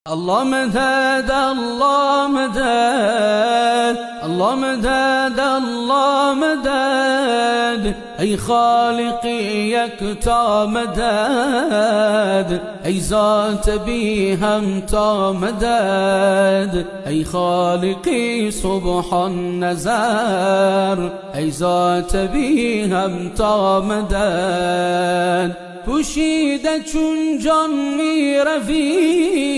الله مدد الله مدد الله مدد الله مدد ای خالقی یکتا مدد ای ذات بی همتا مدد ای خالقی سبحان نظر ای ذات بی همتا مدد پوشیده چون جان می روی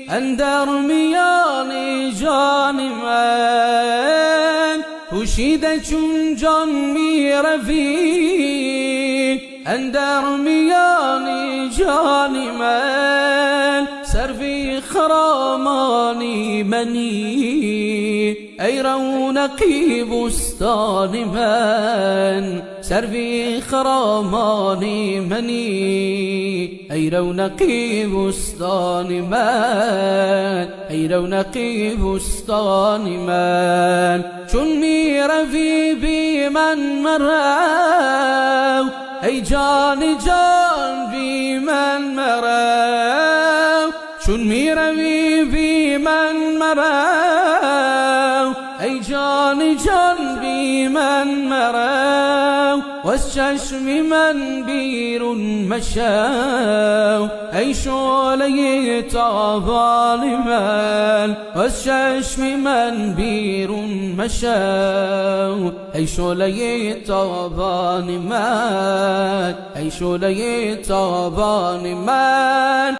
اندر میان جان من پوشیده چون جان می روی اندر میان جان من سروی خرامانی منی ای رونقی بستان من سروی خرامانی منی ای رونقی بستان من ای رونقی بستان من چون می روی بی من مرو ای جان جان بی من مرو چون می روی بی من مرو ای جان جان بی من مرو وز چشم من بیرون مشو ای شعله تابان من وز چشم من بیرون مشو ای شعله تابان من ای شعله تابان من